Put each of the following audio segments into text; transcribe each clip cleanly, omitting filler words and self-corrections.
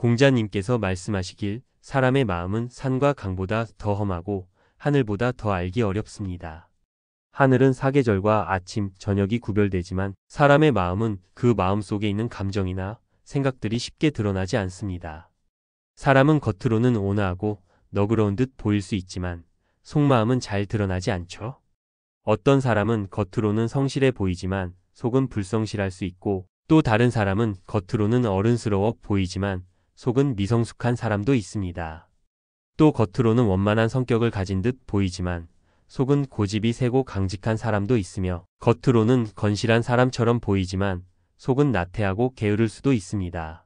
공자님께서 말씀하시길 사람의 마음은 산과 강보다 더 험하고 하늘보다 더 알기 어렵습니다. 하늘은 사계절과 아침, 저녁이 구별되지만 사람의 마음은 그 마음 속에 있는 감정이나 생각들이 쉽게 드러나지 않습니다. 사람은 겉으로는 온화하고 너그러운 듯 보일 수 있지만 속마음은 잘 드러나지 않죠. 어떤 사람은 겉으로는 성실해 보이지만 속은 불성실할 수 있고 또 다른 사람은 겉으로는 어른스러워 보이지만 속은 미성숙한 사람도 있습니다. 또 겉으로는 원만한 성격을 가진 듯 보이지만 속은 고집이 세고 강직한 사람도 있으며 겉으로는 건실한 사람처럼 보이지만 속은 나태하고 게으를 수도 있습니다.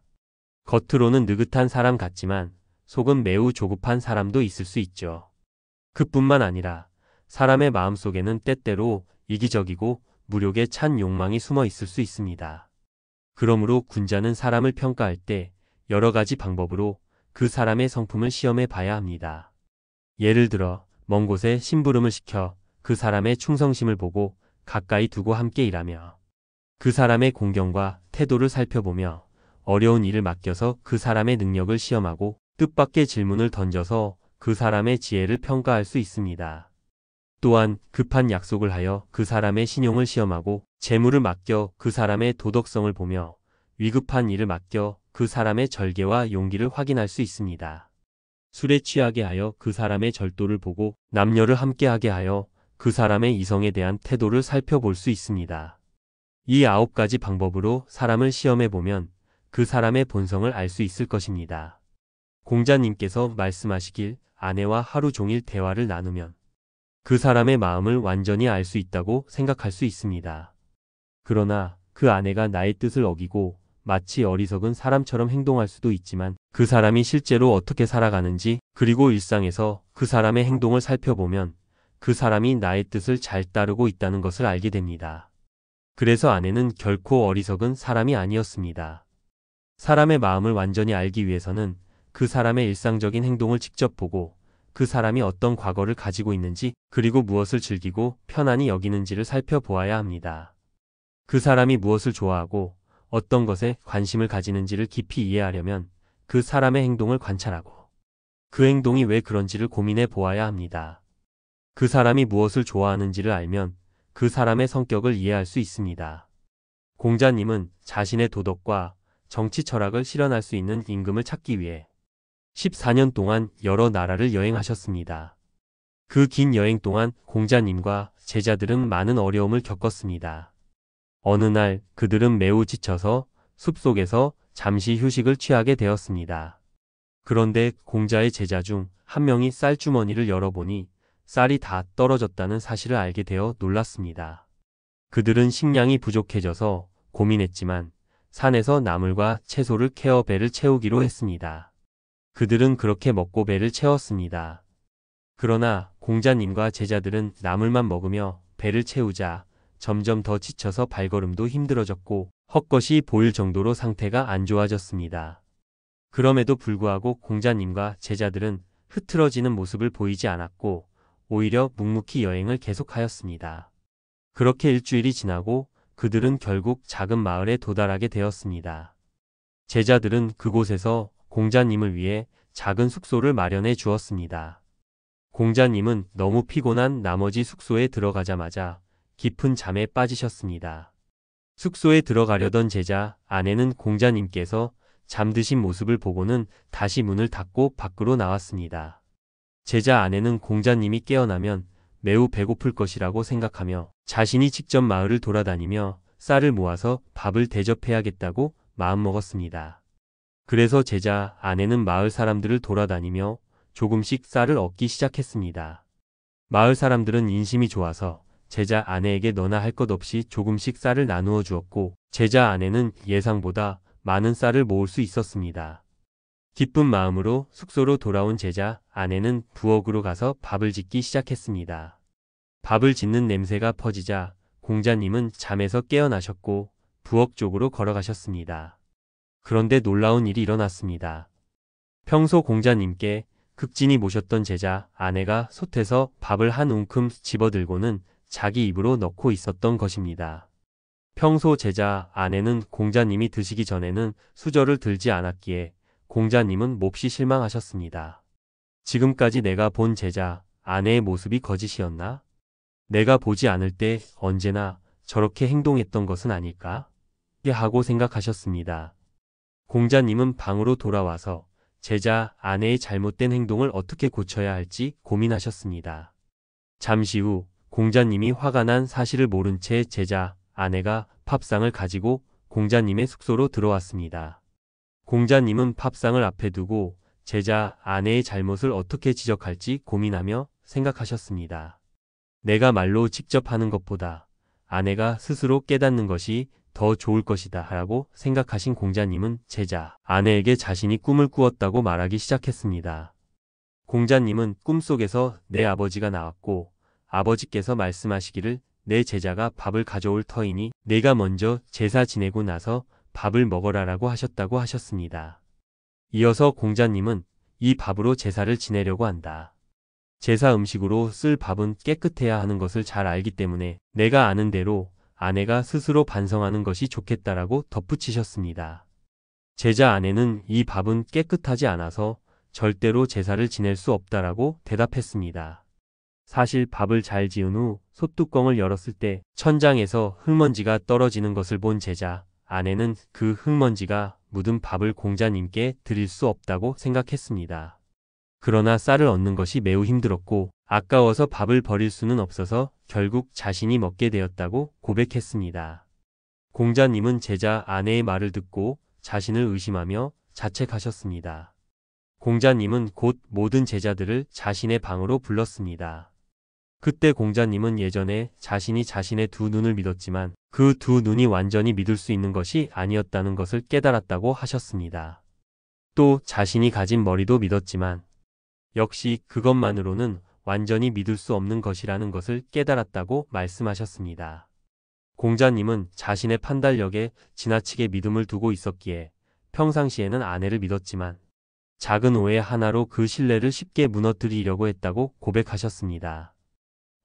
겉으로는 느긋한 사람 같지만 속은 매우 조급한 사람도 있을 수 있죠. 그뿐만 아니라 사람의 마음속에는 때때로 이기적이고 무력에 찬 욕망이 숨어 있을 수 있습니다. 그러므로 군자는 사람을 평가할 때 여러 가지 방법으로 그 사람의 성품을 시험해 봐야 합니다. 예를 들어 먼 곳에 심부름을 시켜 그 사람의 충성심을 보고 가까이 두고 함께 일하며 그 사람의 공경과 태도를 살펴보며 어려운 일을 맡겨서 그 사람의 능력을 시험하고 뜻밖의 질문을 던져서 그 사람의 지혜를 평가할 수 있습니다. 또한 급한 약속을 하여 그 사람의 신용을 시험하고 재물을 맡겨 그 사람의 도덕성을 보며 위급한 일을 맡겨 그 사람의 절개와 용기를 확인할 수 있습니다. 술에 취하게 하여 그 사람의 절도를 보고 남녀를 함께하게 하여 그 사람의 이성에 대한 태도를 살펴볼 수 있습니다. 이 9가지 방법으로 사람을 시험해 보면 그 사람의 본성을 알 수 있을 것입니다. 공자님께서 말씀하시길 아내와 하루 종일 대화를 나누면 그 사람의 마음을 완전히 알 수 있다고 생각할 수 있습니다. 그러나 그 아내가 나의 뜻을 어기고 마치 어리석은 사람처럼 행동할 수도 있지만 그 사람이 실제로 어떻게 살아가는지 그리고 일상에서 그 사람의 행동을 살펴보면 그 사람이 나의 뜻을 잘 따르고 있다는 것을 알게 됩니다. 그래서 아내는 결코 어리석은 사람이 아니었습니다. 사람의 마음을 완전히 알기 위해서는 그 사람의 일상적인 행동을 직접 보고 그 사람이 어떤 과거를 가지고 있는지 그리고 무엇을 즐기고 편안히 여기는지를 살펴보아야 합니다. 그 사람이 무엇을 좋아하고 어떤 것에 관심을 가지는지를 깊이 이해하려면 그 사람의 행동을 관찰하고 그 행동이 왜 그런지를 고민해 보아야 합니다. 그 사람이 무엇을 좋아하는지를 알면 그 사람의 성격을 이해할 수 있습니다. 공자님은 자신의 도덕과 정치 철학을 실현할 수 있는 임금을 찾기 위해 14년 동안 여러 나라를 여행하셨습니다. 그 긴 여행 동안 공자님과 제자들은 많은 어려움을 겪었습니다. 어느 날 그들은 매우 지쳐서 숲속에서 잠시 휴식을 취하게 되었습니다. 그런데 공자의 제자 중 한 명이 쌀주머니를 열어보니 쌀이 다 떨어졌다는 사실을 알게 되어 놀랐습니다. 그들은 식량이 부족해져서 고민했지만 산에서 나물과 채소를 캐어 배를 채우기로 했습니다. 그들은 그렇게 먹고 배를 채웠습니다. 그러나 공자님과 제자들은 나물만 먹으며 배를 채우자 점점 더 지쳐서 발걸음도 힘들어졌고 헛것이 보일 정도로 상태가 안 좋아졌습니다. 그럼에도 불구하고 공자님과 제자들은 흐트러지는 모습을 보이지 않았고 오히려 묵묵히 여행을 계속하였습니다. 그렇게 일주일이 지나고 그들은 결국 작은 마을에 도달하게 되었습니다. 제자들은 그곳에서 공자님을 위해 작은 숙소를 마련해 주었습니다. 공자님은 너무 피곤한 나머지 숙소에 들어가자마자 깊은 잠에 빠지셨습니다. 숙소에 들어가려던 제자 아내는 공자님께서 잠드신 모습을 보고는 다시 문을 닫고 밖으로 나왔습니다. 제자 아내는 공자님이 깨어나면 매우 배고플 것이라고 생각하며 자신이 직접 마을을 돌아다니며 쌀을 모아서 밥을 대접해야겠다고 마음먹었습니다. 그래서 제자 아내는 마을 사람들을 돌아다니며 조금씩 쌀을 얻기 시작했습니다. 마을 사람들은 인심이 좋아서 제자 아내에게 너나 할 것 없이 조금씩 쌀을 나누어 주었고 제자 아내는 예상보다 많은 쌀을 모을 수 있었습니다. 기쁜 마음으로 숙소로 돌아온 제자 아내는 부엌으로 가서 밥을 짓기 시작했습니다. 밥을 짓는 냄새가 퍼지자 공자님은 잠에서 깨어나셨고 부엌 쪽으로 걸어가셨습니다. 그런데 놀라운 일이 일어났습니다. 평소 공자님께 극진히 모셨던 제자 아내가 솥에서 밥을 한 움큼 집어들고는 자기 입으로 넣고 있었던 것입니다. 평소 제자 아내는 공자님이 드시기 전에는 수저를 들지 않았기에 공자님은 몹시 실망하셨습니다. 지금까지 내가 본 제자, 아내의 모습이 거짓이었나? 내가 보지 않을 때 언제나 저렇게 행동했던 것은 아닐까? 하고 생각하셨습니다. 공자님은 방으로 돌아와서 제자, 아내의 잘못된 행동을 어떻게 고쳐야 할지 고민하셨습니다. 잠시 후 공자님이 화가 난 사실을 모른 채 제자, 아내가 팝상을 가지고 공자님의 숙소로 들어왔습니다. 공자님은 팝상을 앞에 두고 제자, 아내의 잘못을 어떻게 지적할지 고민하며 생각하셨습니다. 내가 말로 직접 하는 것보다 아내가 스스로 깨닫는 것이 더 좋을 것이다 라고 생각하신 공자님은 제자, 아내에게 자신이 꿈을 꾸었다고 말하기 시작했습니다. 공자님은 꿈속에서 내 아버지가 나왔고 아버지께서 말씀하시기를 내 제자가 밥을 가져올 터이니 내가 먼저 제사 지내고 나서 밥을 먹어라라고 하셨다고 하셨습니다. 이어서 공자님은 이 밥으로 제사를 지내려고 한다. 제사 음식으로 쓸 밥은 깨끗해야 하는 것을 잘 알기 때문에 내가 아는 대로 아내가 스스로 반성하는 것이 좋겠다라고 덧붙이셨습니다. 제자 아내는 이 밥은 깨끗하지 않아서 절대로 제사를 지낼 수 없다라고 대답했습니다. 사실 밥을 잘 지은 후 솥뚜껑을 열었을 때 천장에서 흙먼지가 떨어지는 것을 본 제자, 아내는 그 흙먼지가 묻은 밥을 공자님께 드릴 수 없다고 생각했습니다. 그러나 쌀을 얻는 것이 매우 힘들었고 아까워서 밥을 버릴 수는 없어서 결국 자신이 먹게 되었다고 고백했습니다. 공자님은 제자 아내의 말을 듣고 자신을 의심하며 자책하셨습니다. 공자님은 곧 모든 제자들을 자신의 방으로 불렀습니다. 그때 공자님은 예전에 자신이 자신의 두 눈을 믿었지만 그 두 눈이 완전히 믿을 수 있는 것이 아니었다는 것을 깨달았다고 하셨습니다. 또 자신이 가진 머리도 믿었지만 역시 그것만으로는 완전히 믿을 수 없는 것이라는 것을 깨달았다고 말씀하셨습니다. 공자님은 자신의 판단력에 지나치게 믿음을 두고 있었기에 평상시에는 아내를 믿었지만 작은 오해 하나로 그 신뢰를 쉽게 무너뜨리려고 했다고 고백하셨습니다.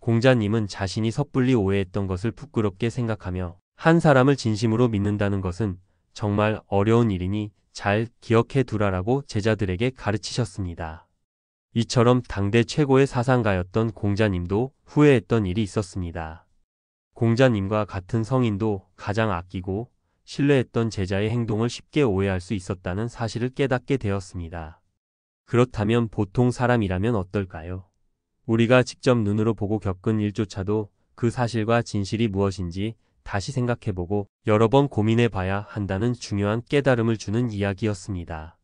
공자님은 자신이 섣불리 오해했던 것을 부끄럽게 생각하며 한 사람을 진심으로 믿는다는 것은 정말 어려운 일이니 잘 기억해 두라라고 제자들에게 가르치셨습니다. 이처럼 당대 최고의 사상가였던 공자님도 후회했던 일이 있었습니다. 공자님과 같은 성인도 가장 아끼고 신뢰했던 제자의 행동을 쉽게 오해할 수 있었다는 사실을 깨닫게 되었습니다. 그렇다면 보통 사람이라면 어떨까요? 우리가 직접 눈으로 보고 겪은 일조차도 그 사실과 진실이 무엇인지 다시 생각해보고 여러 번 고민해봐야 한다는 중요한 깨달음을 주는 이야기였습니다.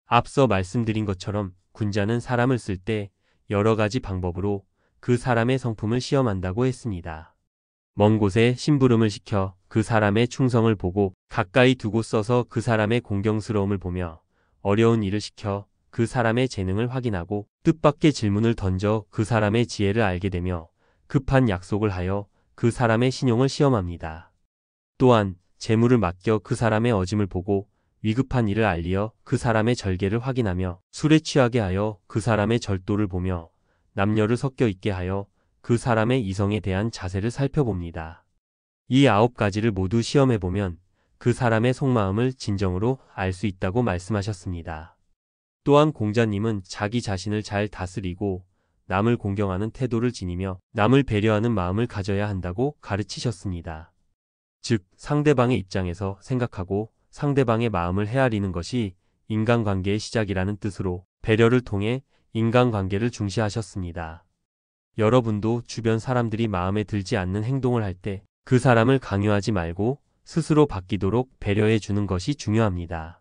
앞서 말씀드린 것처럼 군자는 사람을 쓸 때 여러 가지 방법으로 그 사람의 성품을 시험한다고 했습니다. 먼 곳에 심부름을 시켜 그 사람의 충성을 보고 가까이 두고 써서 그 사람의 공경스러움을 보며 어려운 일을 시켜 그 사람의 재능을 확인하고 뜻밖의 질문을 던져 그 사람의 지혜를 알게 되며 급한 약속을 하여 그 사람의 신용을 시험합니다. 또한 재물을 맡겨 그 사람의 어짐을 보고 위급한 일을 알리어 그 사람의 절개를 확인하며 술에 취하게 하여 그 사람의 절도를 보며 남녀를 섞여 있게 하여 그 사람의 이성에 대한 자세를 살펴봅니다. 이 9가지를 모두 시험해보면 그 사람의 속마음을 진정으로 알 수 있다고 말씀하셨습니다. 또한 공자님은 자기 자신을 잘 다스리고 남을 공경하는 태도를 지니며 남을 배려하는 마음을 가져야 한다고 가르치셨습니다. 즉 상대방의 입장에서 생각하고 상대방의 마음을 헤아리는 것이 인간관계의 시작이라는 뜻으로 배려를 통해 인간관계를 중시하셨습니다. 여러분도 주변 사람들이 마음에 들지 않는 행동을 할 때 그 사람을 강요하지 말고 스스로 바뀌도록 배려해 주는 것이 중요합니다.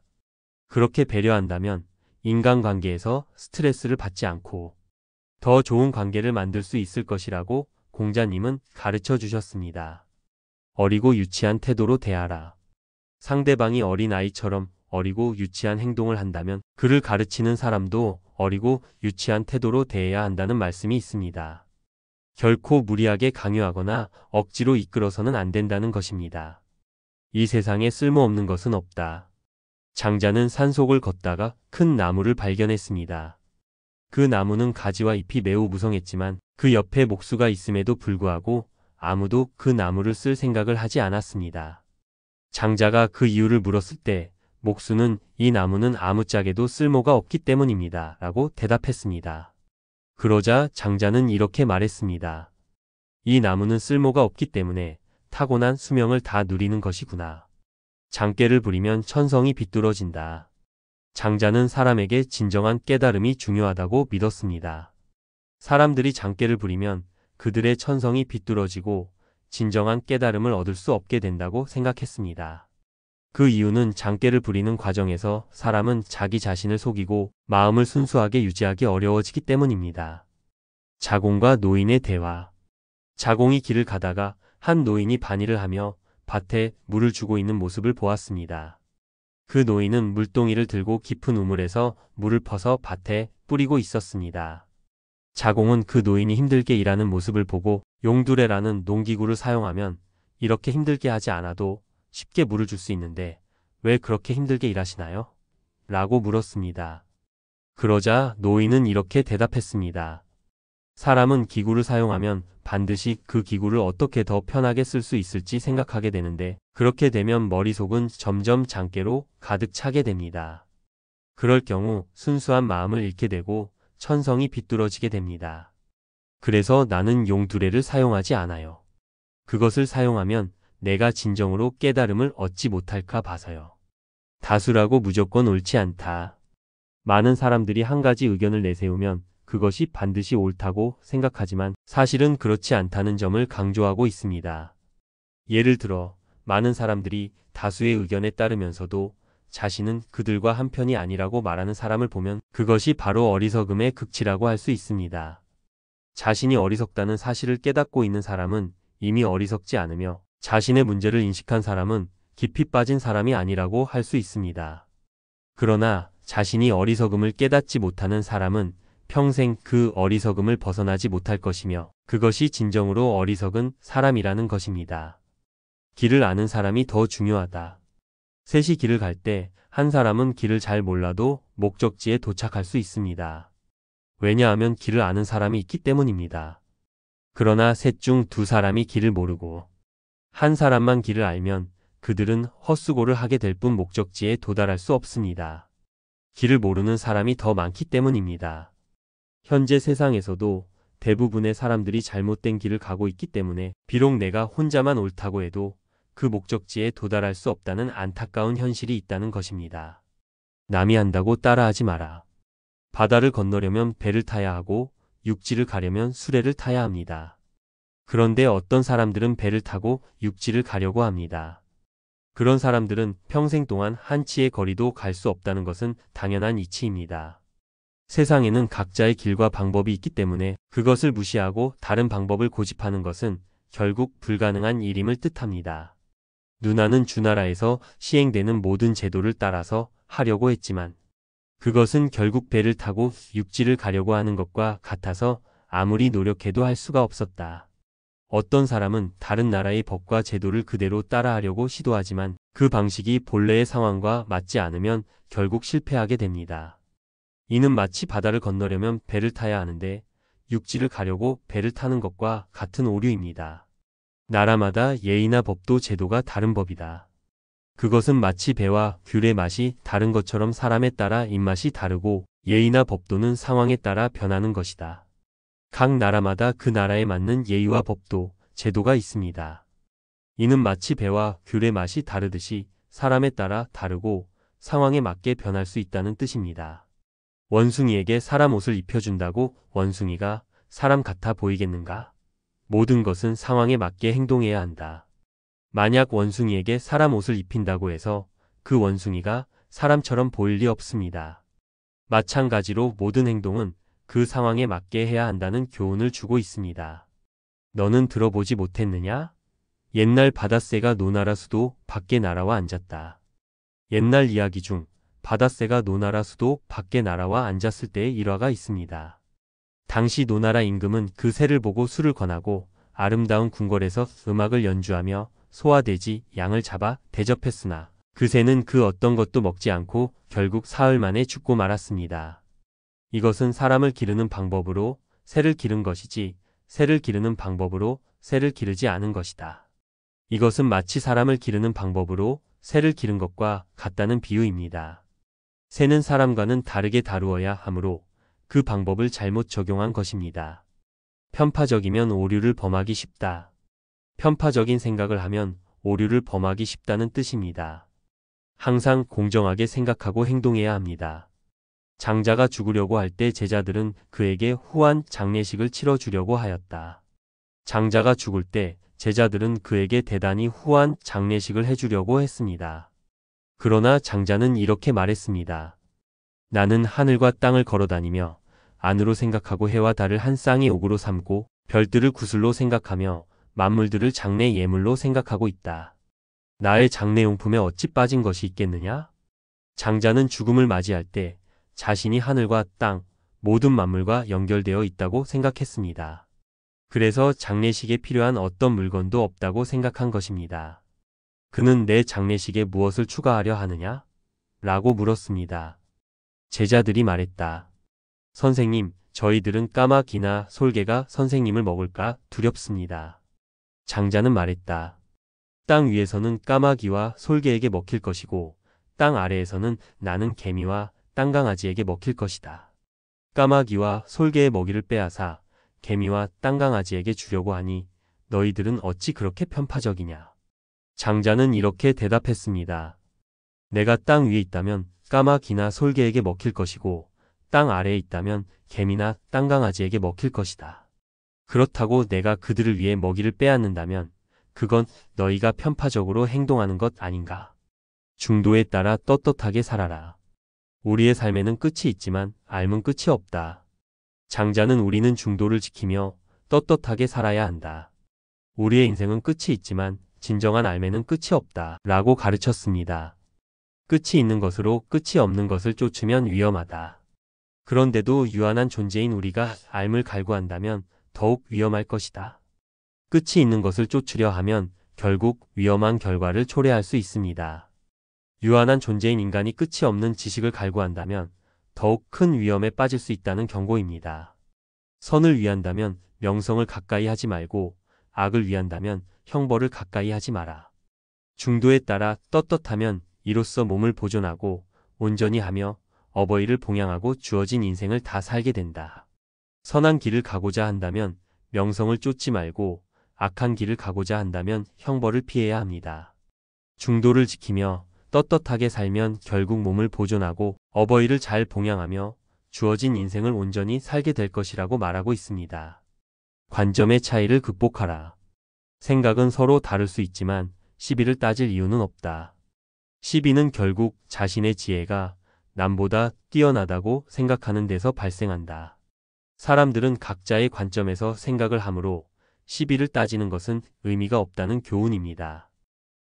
그렇게 배려한다면 인간관계에서 스트레스를 받지 않고 더 좋은 관계를 만들 수 있을 것이라고 공자님은 가르쳐 주셨습니다. 어리고 유치한 태도로 대하라. 상대방이 어린 아이처럼 어리고 유치한 행동을 한다면 그를 가르치는 사람도 어리고 유치한 태도로 대해야 한다는 말씀이 있습니다. 결코 무리하게 강요하거나 억지로 이끌어서는 안 된다는 것입니다. 이 세상에 쓸모없는 것은 없다. 장자는 산속을 걷다가 큰 나무를 발견했습니다. 그 나무는 가지와 잎이 매우 무성했지만 그 옆에 목수가 있음에도 불구하고 아무도 그 나무를 쓸 생각을 하지 않았습니다. 장자가 그 이유를 물었을 때 목수는 이 나무는 아무짝에도 쓸모가 없기 때문입니다. 라고 대답했습니다. 그러자 장자는 이렇게 말했습니다. 이 나무는 쓸모가 없기 때문에 타고난 수명을 다 누리는 것이구나. 장깨를 부리면 천성이 비뚤어진다. 장자는 사람에게 진정한 깨달음이 중요하다고 믿었습니다. 사람들이 장깨를 부리면 그들의 천성이 비뚤어지고 진정한 깨달음을 얻을 수 없게 된다고 생각했습니다. 그 이유는 장깨를 부리는 과정에서 사람은 자기 자신을 속이고 마음을 순수하게 유지하기 어려워지기 때문입니다. 자공과 노인의 대화. 자공이 길을 가다가 한 노인이 반일을 하며 밭에 물을 주고 있는 모습을 보았습니다. 그 노인은 물동이를 들고 깊은 우물에서 물을 퍼서 밭에 뿌리고 있었습니다. 자공은 그 노인이 힘들게 일하는 모습을 보고 용두레라는 농기구를 사용하면 이렇게 힘들게 하지 않아도 쉽게 물을 줄 수 있는데 왜 그렇게 힘들게 일하시나요? 라고 물었습니다. 그러자 노인은 이렇게 대답했습니다. 사람은 기구를 사용하면 반드시 그 기구를 어떻게 더 편하게 쓸 수 있을지 생각하게 되는데 그렇게 되면 머릿속은 점점 장깨로 가득 차게 됩니다. 그럴 경우 순수한 마음을 잃게 되고 천성이 비뚤어지게 됩니다. 그래서 나는 용두레를 사용하지 않아요. 그것을 사용하면 내가 진정으로 깨달음을 얻지 못할까 봐서요. 다수라고 무조건 옳지 않다. 많은 사람들이 한 가지 의견을 내세우면 그것이 반드시 옳다고 생각하지만 사실은 그렇지 않다는 점을 강조하고 있습니다. 예를 들어 많은 사람들이 다수의 의견에 따르면서도 자신은 그들과 한편이 아니라고 말하는 사람을 보면 그것이 바로 어리석음의 극치라고 할 수 있습니다. 자신이 어리석다는 사실을 깨닫고 있는 사람은 이미 어리석지 않으며 자신의 문제를 인식한 사람은 깊이 빠진 사람이 아니라고 할 수 있습니다. 그러나 자신이 어리석음을 깨닫지 못하는 사람은 평생 그 어리석음을 벗어나지 못할 것이며 그것이 진정으로 어리석은 사람이라는 것입니다. 길을 아는 사람이 더 중요하다. 셋이 길을 갈 때 한 사람은 길을 잘 몰라도 목적지에 도착할 수 있습니다. 왜냐하면 길을 아는 사람이 있기 때문입니다. 그러나 셋 중 두 사람이 길을 모르고 한 사람만 길을 알면 그들은 헛수고를 하게 될 뿐 목적지에 도달할 수 없습니다. 길을 모르는 사람이 더 많기 때문입니다. 현재 세상에서도 대부분의 사람들이 잘못된 길을 가고 있기 때문에 비록 내가 혼자만 옳다고 해도 그 목적지에 도달할 수 없다는 안타까운 현실이 있다는 것입니다. 남이 한다고 따라하지 마라. 바다를 건너려면 배를 타야 하고 육지를 가려면 수레를 타야 합니다. 그런데 어떤 사람들은 배를 타고 육지를 가려고 합니다. 그런 사람들은 평생 동안 한 치의 거리도 갈 수 없다는 것은 당연한 이치입니다. 세상에는 각자의 길과 방법이 있기 때문에 그것을 무시하고 다른 방법을 고집하는 것은 결국 불가능한 일임을 뜻합니다. 누나는 주나라에서 시행되는 모든 제도를 따라서 하려고 했지만 그것은 결국 배를 타고 육지를 가려고 하는 것과 같아서 아무리 노력해도 할 수가 없었다. 어떤 사람은 다른 나라의 법과 제도를 그대로 따라하려고 시도하지만 그 방식이 본래의 상황과 맞지 않으면 결국 실패하게 됩니다. 이는 마치 바다를 건너려면 배를 타야 하는데 육지를 가려고 배를 타는 것과 같은 오류입니다. 나라마다 예의나 법도 제도가 다른 법이다. 그것은 마치 배와 귤의 맛이 다른 것처럼 사람에 따라 입맛이 다르고 예의나 법도는 상황에 따라 변하는 것이다. 각 나라마다 그 나라에 맞는 예의와 법도, 제도가 있습니다. 이는 마치 배와 귤의 맛이 다르듯이 사람에 따라 다르고 상황에 맞게 변할 수 있다는 뜻입니다. 원숭이에게 사람 옷을 입혀준다고 원숭이가 사람 같아 보이겠는가? 모든 것은 상황에 맞게 행동해야 한다. 만약 원숭이에게 사람 옷을 입힌다고 해서 그 원숭이가 사람처럼 보일 리 없습니다. 마찬가지로 모든 행동은 그 상황에 맞게 해야 한다는 교훈을 주고 있습니다. 너는 들어보지 못했느냐? 옛날 바닷새가 노나라 수도 밖에 날아와 앉았다. 옛날 이야기 중 바닷새가 노나라 수도 밖에 날아와 앉았을 때의 일화가 있습니다. 당시 노나라 임금은 그 새를 보고 술을 권하고 아름다운 궁궐에서 음악을 연주하며 소와 돼지, 양을 잡아 대접했으나 그 새는 그 어떤 것도 먹지 않고 결국 사흘 만에 죽고 말았습니다. 이것은 사람을 기르는 방법으로 새를 기른 것이지 새를 기르는 방법으로 새를 기르지 않은 것이다. 이것은 마치 사람을 기르는 방법으로 새를 기른 것과 같다는 비유입니다. 새는 사람과는 다르게 다루어야 하므로 그 방법을 잘못 적용한 것입니다. 편파적이면 오류를 범하기 쉽다. 편파적인 생각을 하면 오류를 범하기 쉽다는 뜻입니다. 항상 공정하게 생각하고 행동해야 합니다. 장자가 죽으려고 할 때 제자들은 그에게 후한 장례식을 치러주려고 하였다. 장자가 죽을 때 제자들은 그에게 대단히 후한 장례식을 해주려고 했습니다. 그러나 장자는 이렇게 말했습니다. 나는 하늘과 땅을 걸어다니며 안으로 생각하고 해와 달을 한 쌍의 옥으로 삼고 별들을 구슬로 생각하며 만물들을 장례 예물로 생각하고 있다. 나의 장례용품에 어찌 빠진 것이 있겠느냐? 장자는 죽음을 맞이할 때 자신이 하늘과 땅, 모든 만물과 연결되어 있다고 생각했습니다. 그래서 장례식에 필요한 어떤 물건도 없다고 생각한 것입니다. 그는 내 장례식에 무엇을 추가하려 하느냐? 라고 물었습니다. 제자들이 말했다. 선생님, 저희들은 까마귀나 솔개가 선생님을 먹을까 두렵습니다. 장자는 말했다. 땅 위에서는 까마귀와 솔개에게 먹힐 것이고 땅 아래에서는 나는 개미와 땅강아지에게 먹힐 것이다. 까마귀와 솔개의 먹이를 빼앗아 개미와 땅강아지에게 주려고 하니 너희들은 어찌 그렇게 편파적이냐. 장자는 이렇게 대답했습니다. 내가 땅 위에 있다면 까마귀나 솔개에게 먹힐 것이고 땅 아래에 있다면 개미나 땅강아지에게 먹힐 것이다. 그렇다고 내가 그들을 위해 먹이를 빼앗는다면 그건 너희가 편파적으로 행동하는 것 아닌가. 중도에 따라 떳떳하게 살아라. 우리의 삶에는 끝이 있지만 앓은 끝이 없다. 장자는 우리는 중도를 지키며 떳떳하게 살아야 한다. 우리의 인생은 끝이 있지만 진정한 앓매는 끝이 없다. 라고 가르쳤습니다. 끝이 있는 것으로 끝이 없는 것을 쫓으면 위험하다. 그런데도 유한한 존재인 우리가 앓을 갈구한다면 더욱 위험할 것이다. 끝이 있는 것을 쫓으려 하면 결국 위험한 결과를 초래할 수 있습니다. 유한한 존재인 인간이 끝이 없는 지식을 갈구한다면 더욱 큰 위험에 빠질 수 있다는 경고입니다. 선을 위한다면 명성을 가까이 하지 말고 악을 위한다면 형벌을 가까이 하지 마라. 중도에 따라 떳떳하면 이로써 몸을 보존하고 온전히 하며 어버이를 봉양하고 주어진 인생을 다 살게 된다. 선한 길을 가고자 한다면 명성을 쫓지 말고 악한 길을 가고자 한다면 형벌을 피해야 합니다. 중도를 지키며 떳떳하게 살면 결국 몸을 보존하고 어버이를 잘 봉양하며 주어진 인생을 온전히 살게 될 것이라고 말하고 있습니다. 관점의 차이를 극복하라. 생각은 서로 다를 수 있지만 시비를 따질 이유는 없다. 시비는 결국 자신의 지혜가 남보다 뛰어나다고 생각하는 데서 발생한다. 사람들은 각자의 관점에서 생각을 하므로 시비를 따지는 것은 의미가 없다는 교훈입니다.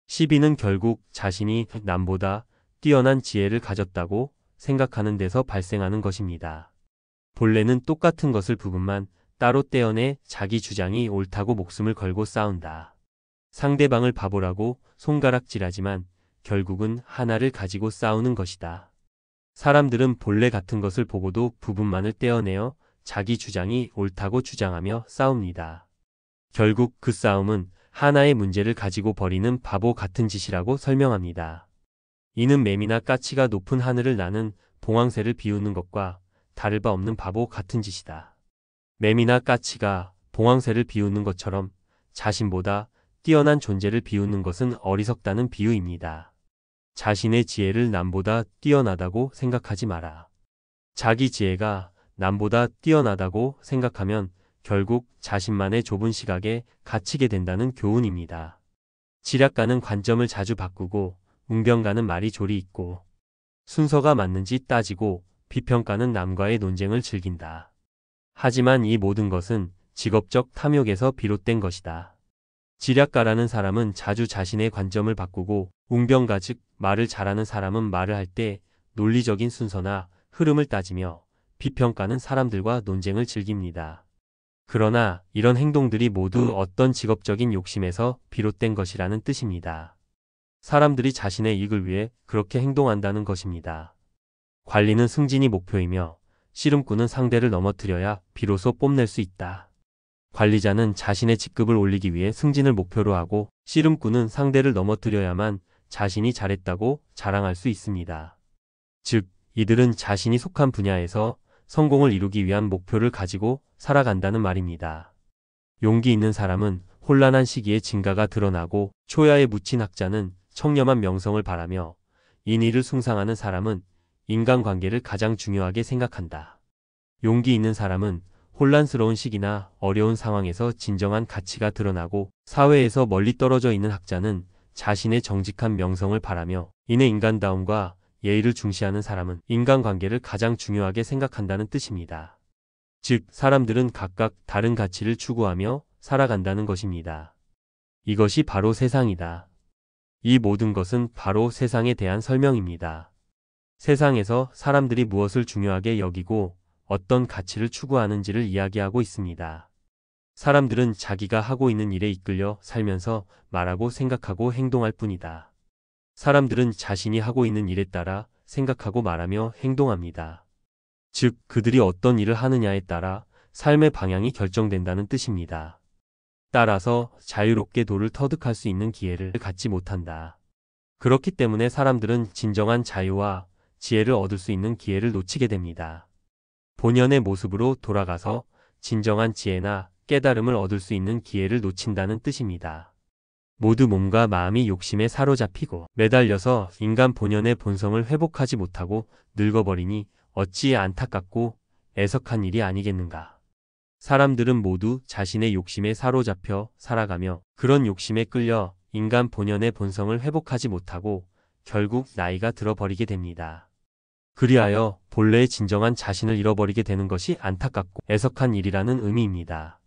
시비는 결국 자신이 남보다 뛰어난 지혜를 가졌다고 생각하는 데서 발생하는 것입니다. 본래는 똑같은 것을 부분만 따로 떼어내 자기 주장이 옳다고 목숨을 걸고 싸운다. 상대방을 바보라고 손가락질하지만 결국은 하나를 가지고 싸우는 것이다. 사람들은 본래 같은 것을 보고도 부분만을 떼어내어 자기 주장이 옳다고 주장하며 싸웁니다. 결국 그 싸움은 하나의 문제를 가지고 벌이는 바보 같은 짓이라고 설명합니다. 이는 매미나 까치가 높은 하늘을 나는 봉황새를 비웃는 것과 다를 바 없는 바보 같은 짓이다. 매미나 까치가 봉황새를 비웃는 것처럼 자신보다 뛰어난 존재를 비웃는 것은 어리석다는 비유입니다. 자신의 지혜를 남보다 뛰어나다고 생각하지 마라. 자기 지혜가 남보다 뛰어나다고 생각하면 결국 자신만의 좁은 시각에 갇히게 된다는 교훈입니다. 지략가는 관점을 자주 바꾸고 웅변가는 말이 조리 있고 순서가 맞는지 따지고 비평가는 남과의 논쟁을 즐긴다. 하지만 이 모든 것은 직업적 탐욕에서 비롯된 것이다. 지략가라는 사람은 자주 자신의 관점을 바꾸고 웅변가 즉 말을 잘하는 사람은 말을 할 때 논리적인 순서나 흐름을 따지며 비평가는 사람들과 논쟁을 즐깁니다. 그러나 이런 행동들이 모두 어떤 직업적인 욕심에서 비롯된 것이라는 뜻입니다. 사람들이 자신의 이익을 위해 그렇게 행동한다는 것입니다. 관리는 승진이 목표이며 씨름꾼은 상대를 넘어뜨려야 비로소 뽐낼 수 있다. 관리자는 자신의 직급을 올리기 위해 승진을 목표로 하고 씨름꾼은 상대를 넘어뜨려야만 자신이 잘했다고 자랑할 수 있습니다. 즉, 이들은 자신이 속한 분야에서 성공을 이루기 위한 목표를 가지고 살아간다는 말입니다. 용기 있는 사람은 혼란한 시기에 진가가 드러나고 초야에 묻힌 학자는 청렴한 명성을 바라며 인의를 숭상하는 사람은 인간관계를 가장 중요하게 생각한다. 용기 있는 사람은 혼란스러운 시기나 어려운 상황에서 진정한 가치가 드러나고 사회에서 멀리 떨어져 있는 학자는 자신의 정직한 명성을 바라며 인의 인간다움과 예의를 중시하는 사람은 인간관계를 가장 중요하게 생각한다는 뜻입니다. 즉, 사람들은 각각 다른 가치를 추구하며 살아간다는 것입니다. 이것이 바로 세상이다. 이 모든 것은 바로 세상에 대한 설명입니다. 세상에서 사람들이 무엇을 중요하게 여기고 어떤 가치를 추구하는지를 이야기하고 있습니다. 사람들은 자기가 하고 있는 일에 이끌려 살면서 말하고 생각하고 행동할 뿐이다. 사람들은 자신이 하고 있는 일에 따라 생각하고 말하며 행동합니다. 즉, 그들이 어떤 일을 하느냐에 따라 삶의 방향이 결정된다는 뜻입니다. 따라서 자유롭게 도를 터득할 수 있는 기회를 갖지 못한다. 그렇기 때문에 사람들은 진정한 자유와 지혜를 얻을 수 있는 기회를 놓치게 됩니다. 본연의 모습으로 돌아가서 진정한 지혜나 깨달음을 얻을 수 있는 기회를 놓친다는 뜻입니다. 모두 몸과 마음이 욕심에 사로잡히고 매달려서 인간 본연의 본성을 회복하지 못하고 늙어버리니 어찌 안타깝고 애석한 일이 아니겠는가. 사람들은 모두 자신의 욕심에 사로잡혀 살아가며 그런 욕심에 끌려 인간 본연의 본성을 회복하지 못하고 결국 나이가 들어버리게 됩니다. 그리하여 본래의 진정한 자신을 잃어버리게 되는 것이 안타깝고 애석한 일이라는 의미입니다.